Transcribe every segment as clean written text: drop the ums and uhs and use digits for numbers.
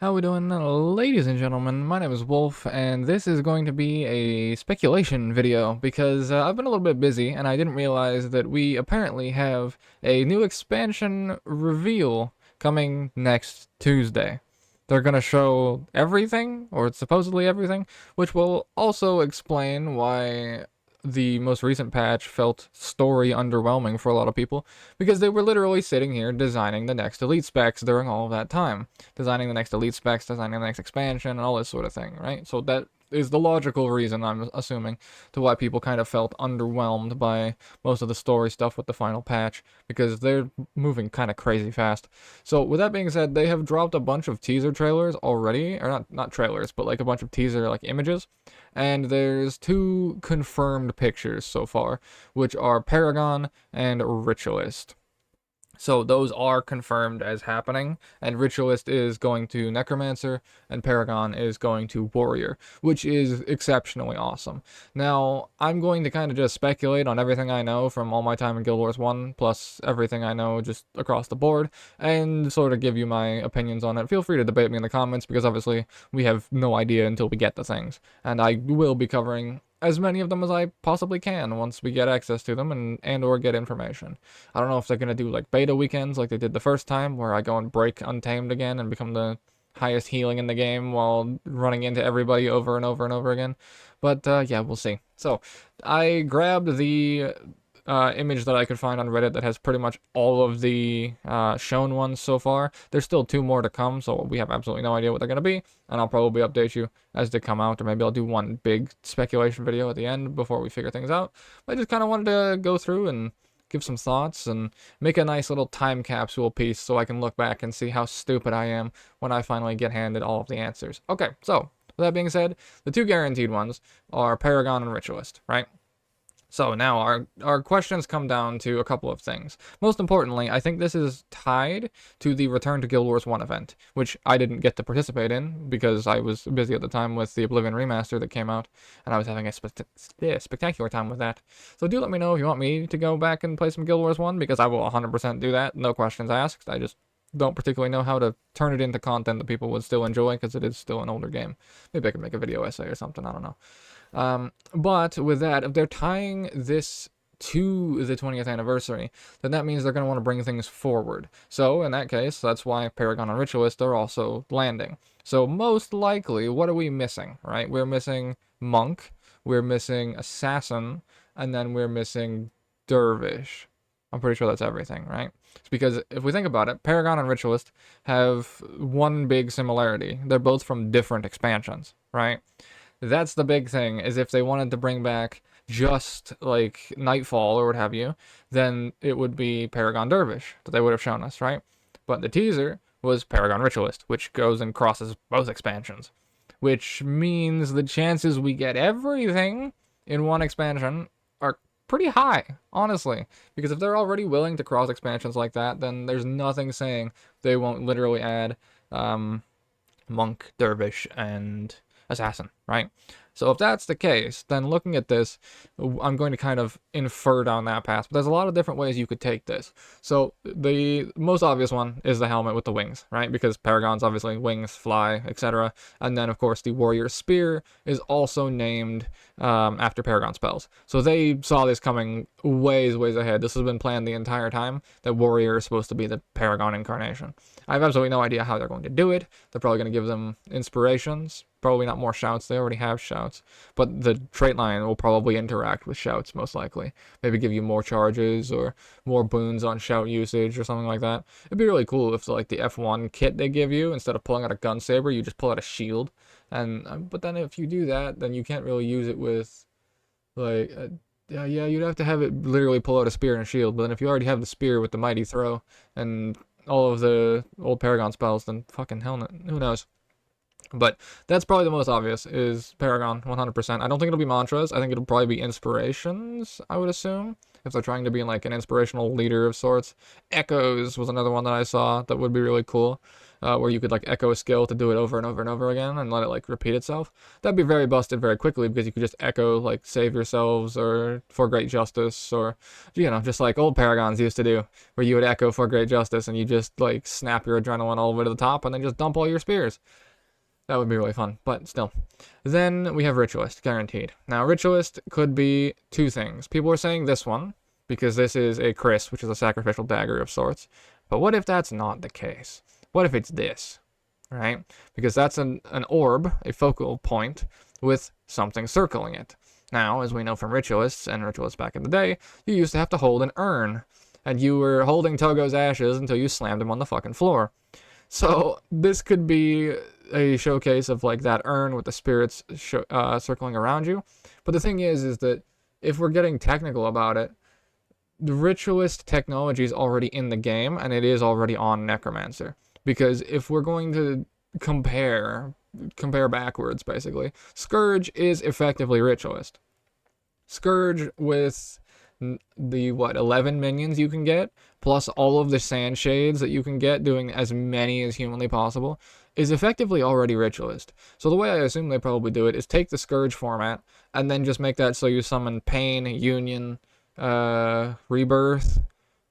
How we doing, ladies and gentlemen? My name is Wolf, and this is going to be a speculation video because I've been a little bit busy, and I didn't realize that we apparently have a new expansion reveal coming next Tuesday. They're gonna show everything, or supposedly everything, which will also explain why the most recent patch felt story underwhelming for a lot of people, because they were literally sitting here designing the next elite specs during all of that time, designing the next elite specs, designing the next expansion, and all this sort of thing, right? So that is the logical reason, I'm assuming, to why people kind of felt underwhelmed by most of the story stuff with the final patch, because they're moving kind of crazy fast. So with that being said, they have dropped a bunch of teaser trailers already, or not trailers, but like a bunch of teaser like images, and there's two confirmed pictures so far, which are Paragon and Ritualist. So those are confirmed as happening, and Ritualist is going to Necromancer, and Paragon is going to Warrior, which is exceptionally awesome. Now, I'm going to kind of just speculate on everything I know from all my time in Guild Wars 1, plus everything I know just across the board, and sort of give you my opinions on it. Feel free to debate me in the comments, because obviously we have no idea until we get the things, and I will be covering as many of them as I possibly can once we get access to them and or get information. I don't know if they're gonna do like beta weekends like they did the first time, where I go and break Untamed again and become the highest healing in the game while running into everybody over and over and over again. But yeah, we'll see. So I grabbed the image that I could find on Reddit that has pretty much all of the shown ones so far. There's still two more to come, so we have absolutely no idea what they're going to be, and I'll probably update you as they come out, or maybe I'll do one big speculation video at the end before we figure things out. But I just kind of wanted to go through and give some thoughts and make a nice little time capsule piece so I can look back and see how stupid I am when I finally get handed all of the answers. Okay, so with that being said, the two guaranteed ones are Paragon and Ritualist, right? So now our questions come down to a couple of things. Most importantly, I think this is tied to the Return to Guild Wars 1 event, which I didn't get to participate in because I was busy at the time with the Oblivion Remaster that came out, and I was having a spectacular time with that. So do let me know if you want me to go back and play some Guild Wars 1, because I will 100% do that, no questions asked. I just don't particularly know how to turn it into content that people would still enjoy, because it is still an older game. Maybe I could make a video essay or something, I don't know. But with that, if they're tying this to the 20th anniversary, then that means they're going to want to bring things forward. So in that case, that's why Paragon and Ritualist are also landing. So most likely, what are we missing, right? We're missing Monk, we're missing Assassin, and then we're missing Dervish. I'm pretty sure that's everything, right? It's because if we think about it, Paragon and Ritualist have one big similarity. They're both from different expansions, right? That's the big thing, is if they wanted to bring back just like Nightfall or what have you, then it would be Paragon Dervish that they would have shown us, right? But the teaser was Paragon Ritualist, which goes and crosses both expansions, which means the chances we get everything in one expansion are pretty high, honestly. Because if they're already willing to cross expansions like that, then there's nothing saying they won't literally add Monk, Dervish, and Assassin, right? So if that's the case, then looking at this, I'm going to kind of infer down that path. But there's a lot of different ways you could take this. So the most obvious one is the helmet with the wings, right? Because Paragon's obviously wings, fly, etc. And then, of course, the Warrior Spear is also named after Paragon spells. So they saw this coming ways ahead. This has been planned the entire time, that Warrior is supposed to be the Paragon incarnation. I have absolutely no idea how they're going to do it. They're probably going to give them inspirations. Probably not more shouts. They already have shouts. But the trait line will probably interact with shouts, most likely. Maybe give you more charges or more boons on shout usage or something like that. It'd be really cool if, like, the F1 kit they give you, instead of pulling out a gun saber, you just pull out a shield. And but then if you do that, then you can't really use it with, like, yeah, you'd have to have it literally pull out a spear and a shield. But then if you already have the spear with the mighty throw and all of the old Paragon spells, then fucking hell, who knows? But that's probably the most obvious, is Paragon, 100%. I don't think it'll be mantras. I think it'll probably be inspirations, I would assume. if they're trying to be like an inspirational leader of sorts. Echoes was another one that I saw that would be really cool, where you could like echo a skill to do it over and over and over again and let it like repeat itself. That'd be very busted very quickly because you could just echo like save yourselves or for great justice, or just like old paragons used to do, where you would echo for great justice and you just like snap your adrenaline all the way to the top and then just dump all your spears. That would be really fun, but still. Then we have Ritualist, guaranteed. Now, Ritualist could be two things. People are saying this one, because this is a Chris, which is a sacrificial dagger of sorts. But what if that's not the case? What if it's this, right? Because that's an orb, a focal point, with something circling it. Now, as we know from Ritualists, and Ritualists back in the day, you used to have to hold an urn. And you were holding Togo's ashes until you slammed him on the fucking floor. So this could be a showcase of like that urn with the spirits circling around you. But the thing is that if we're getting technical about it, the ritualist technology is already in the game and it is already on Necromancer. Because if we're going to compare backwards, basically, Scourge is effectively ritualist. Scourge with the 11 minions you can get, plus all of the sand shades that you can get, doing as many as humanly possible, is effectively already ritualist. So the way I assume they probably do it is take the Scourge format and then just make that so you summon Pain, Union, Rebirth.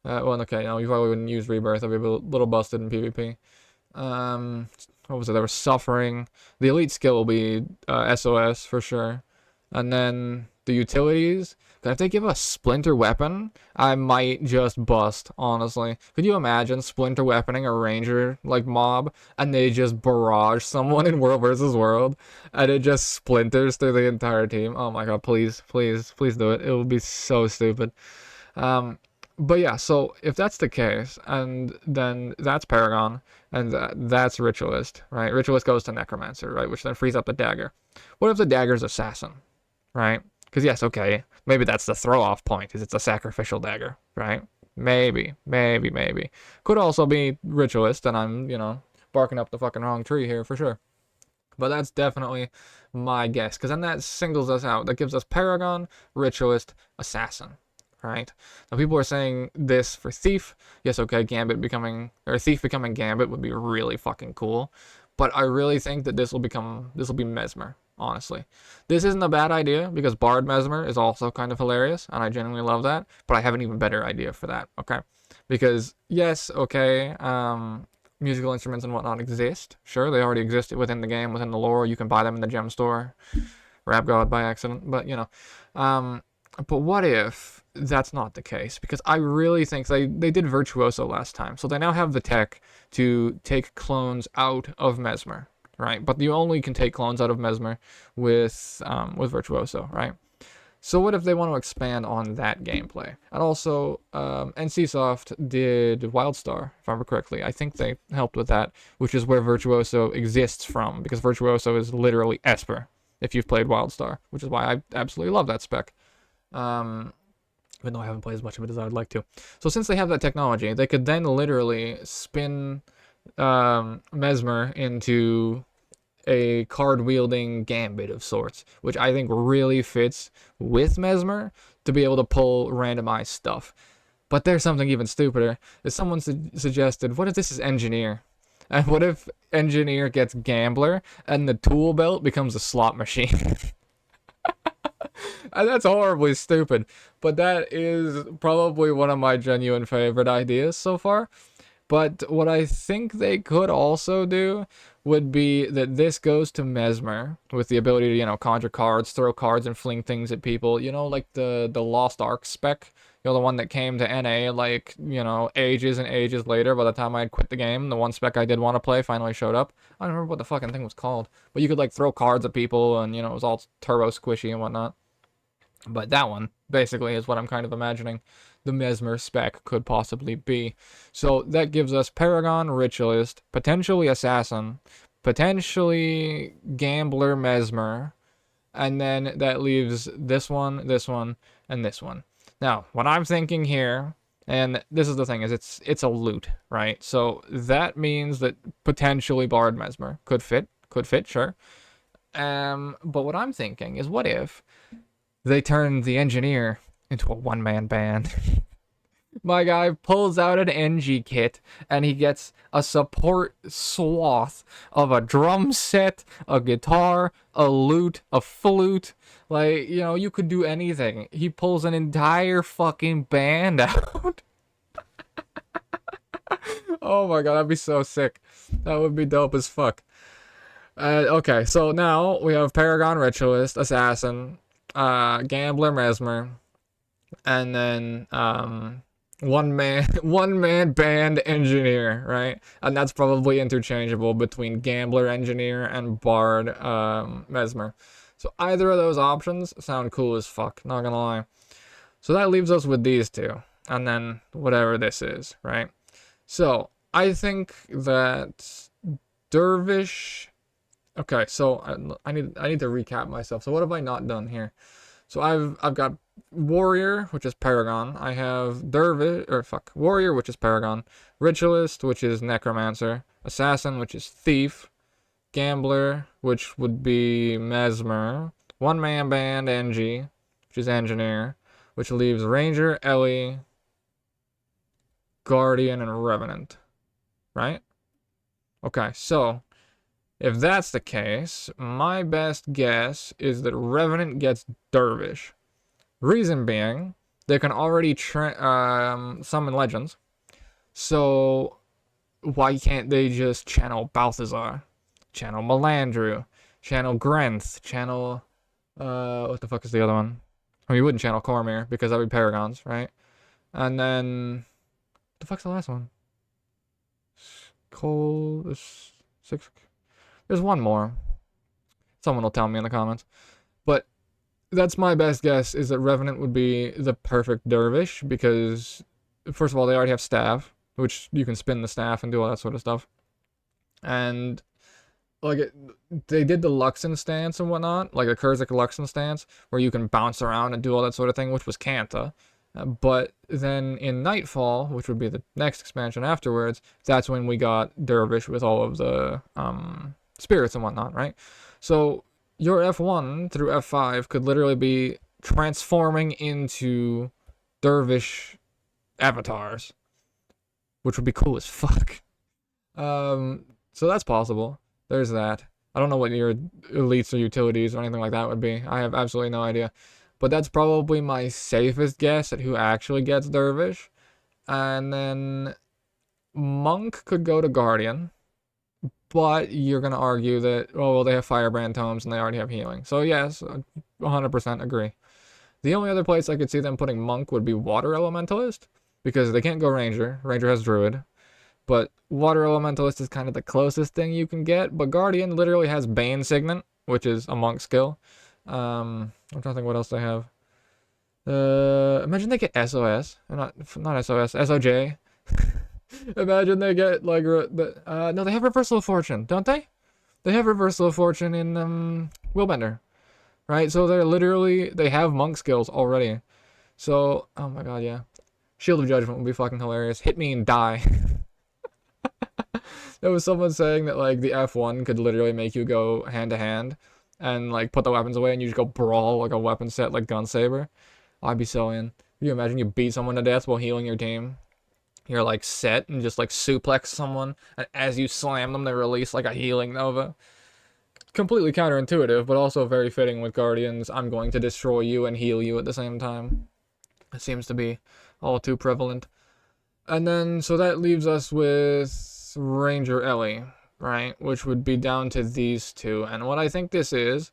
Well, okay, no, you probably wouldn't use Rebirth. That'd be a little busted in PvP. What was it? There was Suffering. The elite skill will be SOS for sure. And then the utilities. If they give us Splinter Weapon, I might just bust, honestly. Could you imagine Splinter Weaponing a ranger, like, mob, and they just barrage someone in World vs. World, and it just splinters through the entire team? Oh my god, please, please, please do it. It would be so stupid. But yeah, so if that's the case, and then that's Paragon, and that's Ritualist, right? Ritualist goes to Necromancer, right? Which then frees up the dagger. What if the dagger's Assassin, right? Because yes, okay, maybe that's the throw-off point, is it's a sacrificial dagger, right? Maybe. Could also be Ritualist, and I'm, barking up the fucking wrong tree here for sure. But that's definitely my guess, because then that singles us out. That gives us Paragon, Ritualist, Assassin, right? Now people are saying this for Thief. Yes, okay, Thief becoming Gambit would be really fucking cool. But I really think that this will be Mesmer. Honestly, this isn't a bad idea because Bard Mesmer is also kind of hilarious, and I genuinely love that. But I have an even better idea for that. Okay, because yes, okay, musical instruments and whatnot exist. Sure, they already exist within the game, within the lore. You can buy them in the gem store. Rap God by accident, but but what if that's not the case? Because I really think they did Virtuoso last time, so they now have the tech to take clones out of Mesmer. Right, but you only can take clones out of Mesmer with Virtuoso, right? So what if they want to expand on that gameplay? And also, NCSoft did Wildstar, if I remember correctly. I think they helped with that, which is where Virtuoso exists from, because Virtuoso is literally Esper, if you've played Wildstar, which is why I absolutely love that spec. Even though I haven't played as much of it as I would like to. So since they have that technology, they could then literally spin Mesmer into a card-wielding Gambit of sorts, which I think really fits with Mesmer to be able to pull randomized stuff. But there's something even stupider. As someone suggested, what if this is Engineer? And what if Engineer gets Gambler and the tool belt becomes a slot machine? And that's horribly stupid, but that is probably one of my genuine favorite ideas so far. But what I think they could also do would be that this goes to Mesmer with the ability to, conjure cards, throw cards, and fling things at people. Like the Lost Ark spec. The one that came to NA, like, ages and ages later. By the time I had quit the game, the one spec I did want to play finally showed up. I don't remember what the fucking thing was called. But you could, like, throw cards at people, and, it was all turbo squishy and whatnot. But that one, basically, is what I'm kind of imagining the Mesmer spec could possibly be. So that gives us Paragon, Ritualist, potentially Assassin, potentially Gambler, Mesmer, and then that leaves this one, and this one. Now, what I'm thinking here, and this is the thing, is it's a loot, right? So that means that potentially Bard Mesmer could fit, sure. But what I'm thinking is, what if they turn the Engineer into a one-man band. My guy pulls out an NG kit and he gets a support swath of a drum set, a guitar, a lute, a flute. Like, you know, you could do anything. He pulls an entire fucking band out. Oh my god, that'd be so sick. That would be dope as fuck. Okay, so now we have Paragon Ritualist, Assassin, Gambler Mesmer, and then one man band engineer, right? And that's probably interchangeable between Gambler Engineer and Bard Mesmer. So either of those options sound cool as fuck, not gonna lie. So that leaves us with these two, and then whatever this is, right? So I think that Dervish. Okay, so I need to recap myself. So what have I not done here? So I've got Warrior, which is Paragon. I have Warrior, which is Paragon. Ritualist, which is Necromancer. Assassin, which is Thief. Gambler, which would be Mesmer. One man band, NG, which is Engineer, which leaves Ranger, Ellie, Guardian, and Revenant. Right? Okay, so if that's the case, my best guess is that Revenant gets Dervish. Reason being, they can already summon legends. So why can't they just channel Balthazar, channel Melandru, channel Grenth, channel what the fuck is the other one? I mean, you wouldn't channel Cormyr because that'd be Paragons, right? And then what the fuck's the last one? Six. There's one more. Someone will tell me in the comments. But that's my best guess, is that Revenant would be the perfect Dervish, because, first of all, they already have staff, which you can spin the staff and do all that sort of stuff. And, like, they did the Luxon stance and whatnot, like the Kurzik Luxon stance, where you can bounce around and do all that sort of thing, which was Kanta. But then in Nightfall, which would be the next expansion afterwards, that's when we got Dervish with all of the spirits and whatnot, right? So your F1 through F5 could literally be transforming into Dervish avatars, which would be cool as fuck. So that's possible. There's that. I don't know what your elites or utilities or anything like that would be. I have absolutely no idea. But that's probably my safest guess at who actually gets Dervish. And then Monk could go to Guardian. But you're going to argue that, oh, well, they have Firebrand Tomes and they already have healing. So yes, 100% agree. The only other place I could see them putting Monk would be Water Elementalist, because they can't go Ranger. Ranger has Druid. But Water Elementalist is kind of the closest thing you can get. But Guardian literally has Bane Signet, which is a Monk skill. I'm trying to think what else they have. Imagine they get SOS. Not SOS, SOJ. Imagine they get, like, no, they have Reversal of Fortune, don't they? They have Reversal of Fortune in, Willbender. Right? So they have Monk skills already. So, oh my god, yeah. Shield of Judgment would be fucking hilarious. Hit me and die. There was someone saying that, like, the F1 could literally make you go hand to hand and, like, put the weapons away and you just go brawl like a weapon set, like Gun Saber. I'd be so in. Can you imagine you beat someone to death while healing your team? You're, like, set and just, like, suplex someone, and as you slam them, they release, like, a healing Nova. Completely counterintuitive, but also very fitting with Guardians. I'm going to destroy you and heal you at the same time. It seems to be all too prevalent. And then, so that leaves us with Ranger Ellie, right? Which would be down to these two. And what I think this is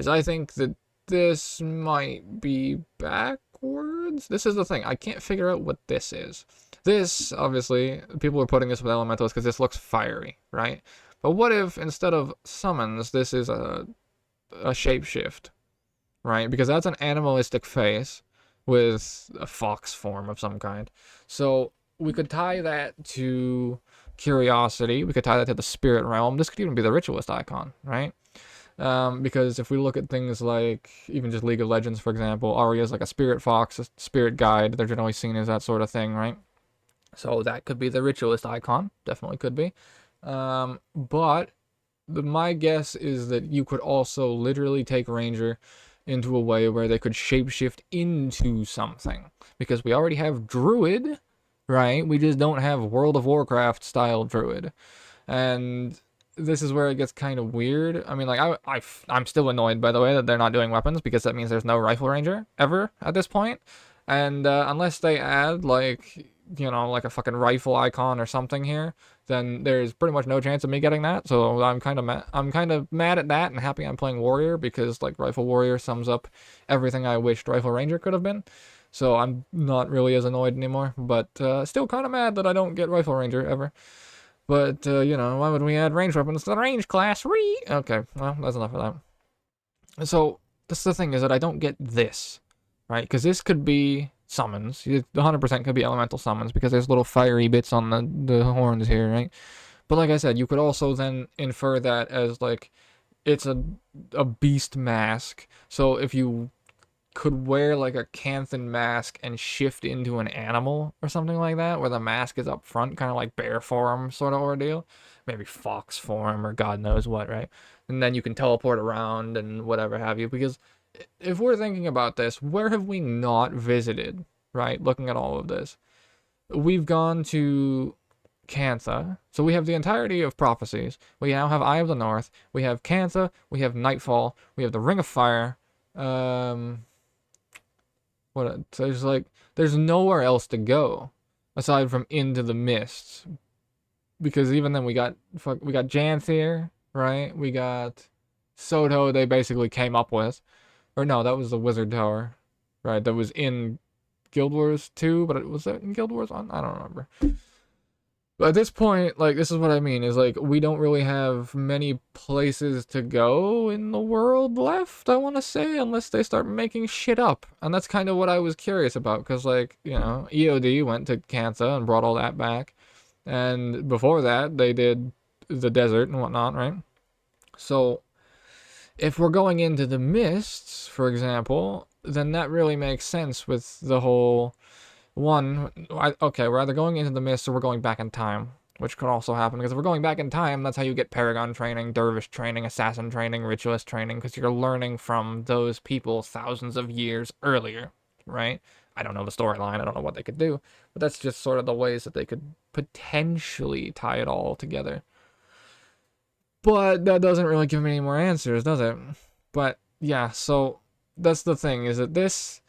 I think that this might be backwards. This is the thing. I can't figure out what this is. This, obviously, people are putting this with Elementals because this looks fiery, right? But what if, instead of summons, this is a shapeshift, right? Because that's an animalistic face with a fox form of some kind. So we could tie that to Curiosity. We could tie that to the Spirit Realm. This could even be the Ritualist icon, right? Because if we look at things like even just League of Legends, for example, Arya's like a Spirit Fox, a Spirit Guide. They're generally seen as that sort of thing, right? So that could be the Ritualist icon. Definitely could be. But my guess is that you could also literally take Ranger, into a way where they could shapeshift into something. Because we already have Druid, right? We just don't have World of Warcraft style Druid. And this is where it gets kind of weird. I mean, like, I'm still annoyed, by the way, that they're not doing weapons, because that means there's no Rifle Ranger ever at this point. And unless they add, like, you know, like a fucking rifle icon or something here, then there's pretty much no chance of me getting that. So I'm kind of mad at that, and happy I'm playing Warrior, because like Rifle Warrior sums up everything I wished Rifle Ranger could have been. So I'm not really as annoyed anymore, but still kind of mad that I don't get Rifle Ranger ever. But you know, why would we add range weapons to the range class? Okay, well, that's enough of that. So that's the thing, is that I don't get this, right? Because this could be summons. 100% could be elemental summons, because there's little fiery bits on the horns here, right? But like I said, you could also then infer that as like it's a beast mask. So if you could wear like a Canthan mask and shift into an animal or something like that, where the mask is up front, kind of like bear form sort of ordeal, maybe fox form or God knows what, right? And then you can teleport around and whatever have you, because if we're thinking about this, where have we not visited, right? Looking at all of this, we've gone to Cantha, so we have the entirety of prophecies. We now have Eye of the North, we have Cantha, we have Nightfall, we have the Ring of Fire. There's nowhere else to go aside from Into the Mists, because even then we got Janthir, right? We got Soto. They basically came up with, or no, that was the Wizard Tower, right? That was in Guild Wars 2, but was that in Guild Wars 1? I don't remember. But at this point, like, this is what I mean, is like, we don't really have many places to go in the world left, I want to say, unless they start making shit up. And that's kind of what I was curious about, because, like, you know, EOD went to Cantha and brought all that back. And before that, they did the desert and whatnot, right? So, if we're going into the Mists, for example, then that really makes sense with the whole... Okay, we're either going into the Mist or we're going back in time, which could also happen, because if we're going back in time, that's how you get Paragon training, Dervish training, Assassin training, Ritualist training, because you're learning from those people thousands of years earlier, right? I don't know the storyline, I don't know what they could do, but that's just sort of the ways that they could potentially tie it all together. But that doesn't really give me any more answers, does it? But yeah, so that's the thing, is that this...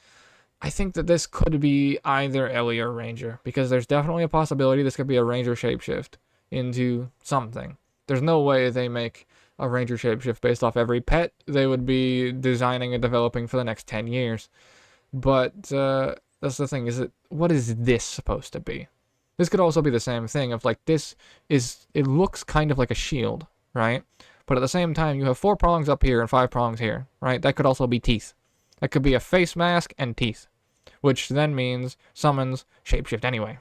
I think that this could be either Ellie or Ranger, because there's definitely a possibility this could be a Ranger shapeshift into something. There's no way they make a Ranger shapeshift based off every pet they would be designing and developing for the next 10 years. But that's the thing, is that what is this supposed to be? This could also be the same thing of like, it looks kind of like a shield, right? But at the same time, you have 4 prongs up here and 5 prongs here, right? That could also be teeth. That could be a face mask and teeth, which then means summons shapeshift anyway,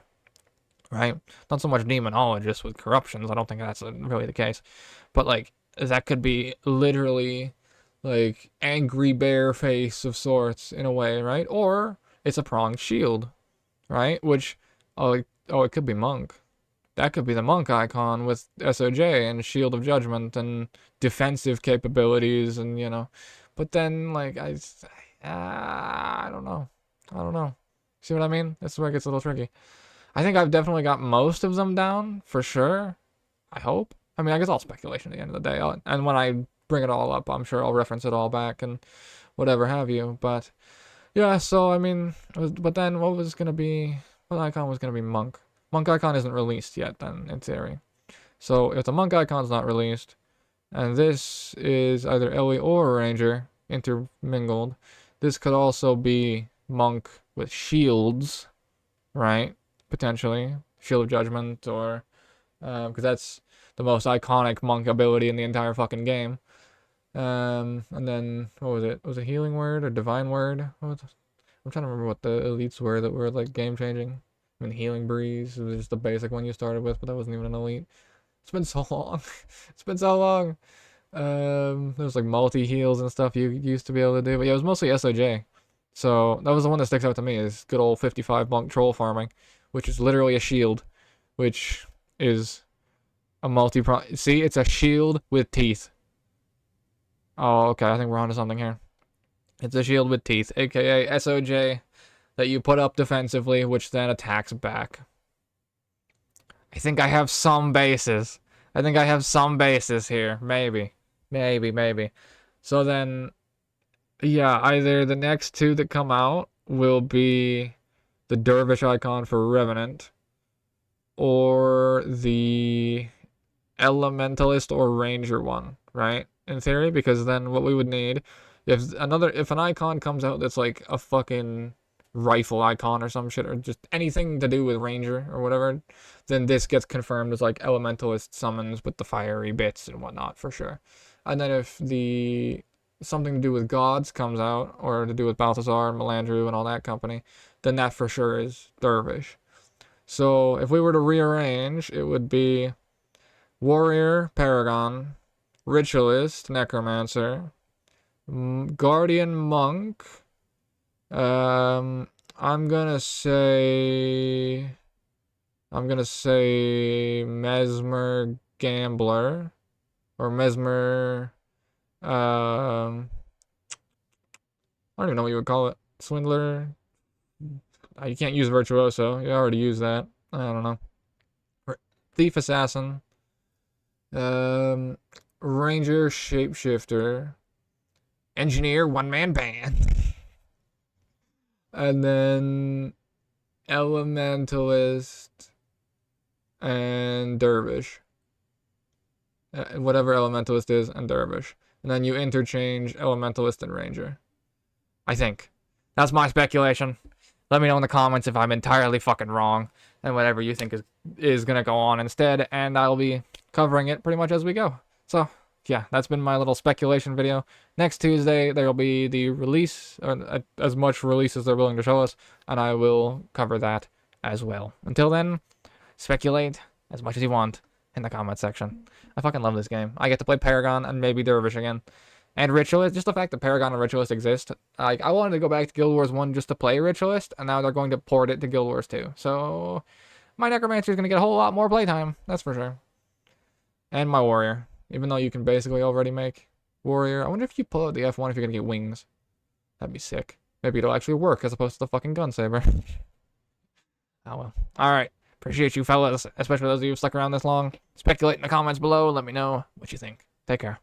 right? Not so much demonologist with corruptions. I don't think that's really the case. But, like, that could be literally, like, angry bear face of sorts in a way, right? Or it's a pronged shield, right? Which, it could be monk. That could be the monk icon with SOJ and Shield of Judgment and defensive capabilities and, you know. But then, like, I don't know. I don't know. See what I mean? This is where it gets a little tricky. I think I've definitely got most of them down, for sure. I hope. I mean, I guess all speculation at the end of the day. And when I bring it all up, I'm sure I'll reference it all back and whatever have you. But, yeah, so, I mean, but then what icon was going to be monk? Monk icon isn't released yet, then, in theory. So, if the monk icon's not released, and this is either Ellie or Ranger intermingled, this could also be monk with shields, right? Potentially. Shield of Judgment, or... because that's the most iconic monk ability in the entire fucking game. And then, what was it? Was it Healing Word or Divine Word? I'm trying to remember what the elites were that were, like, game-changing. I mean, Healing Breeze was just the basic one you started with, but that wasn't even an elite. It's been so long. It's been so long. There's, like, multi-heals and stuff you used to be able to do. But yeah, it was mostly SOJ. So, that was the one that sticks out to me, is good old 55 monk troll farming, which is literally a shield, which is a multi-prong. See, it's a shield with teeth. Oh, okay, I think we're onto something here. It's a shield with teeth, aka SOJ, that you put up defensively, which then attacks back. I think I have some bases. I think I have some bases here. Maybe. Maybe. So then, yeah, either the next two that come out will be the Dervish icon for Revenant, or the Elementalist or Ranger one, right? In theory, because then what we would need, if an icon comes out that's like a fucking rifle icon or some shit, or just anything to do with Ranger or whatever, then this gets confirmed as like Elementalist summons with the fiery bits and whatnot for sure. And then if the something to do with gods comes out, or to do with Balthazar and Melandru and all that company, then that for sure is Dervish. So if we were to rearrange, it would be Warrior, Paragon, Ritualist, Necromancer, Guardian, Monk. I'm gonna say Mesmer, Gambler, or Mesmer. I don't even know what you would call it. Swindler. You can't use Virtuoso. You already used that. I don't know. Thief, Assassin. Ranger, Shapeshifter. Engineer, one-man band. And then Elementalist and Dervish. Whatever Elementalist is, and Dervish. And then you interchange Elementalist and Ranger. I think. That's my speculation. Let me know in the comments if I'm entirely fucking wrong, and whatever you think is gonna go on instead, and I'll be covering it pretty much as we go. So, yeah, that's been my little speculation video. Next Tuesday, there will be the release, or as much release as they're willing to show us, and I will cover that as well. Until then, speculate as much as you want in the comment section. I fucking love this game. I get to play Paragon and maybe Dervish again. And Ritualist, just the fact that Paragon and Ritualist exist. Like, I wanted to go back to Guild Wars 1 just to play Ritualist, and now they're going to port it to Guild Wars 2. So, my Necromancer is going to get a whole lot more playtime, that's for sure. And my Warrior, even though you can basically already make Warrior. I wonder if you pull out the F1 if you're going to get wings. That'd be sick. Maybe it'll actually work as opposed to the fucking gun saber. Oh well. Alright. Appreciate you fellas, especially those of you who stuck around this long. Speculate in the comments below. Let me know what you think. Take care.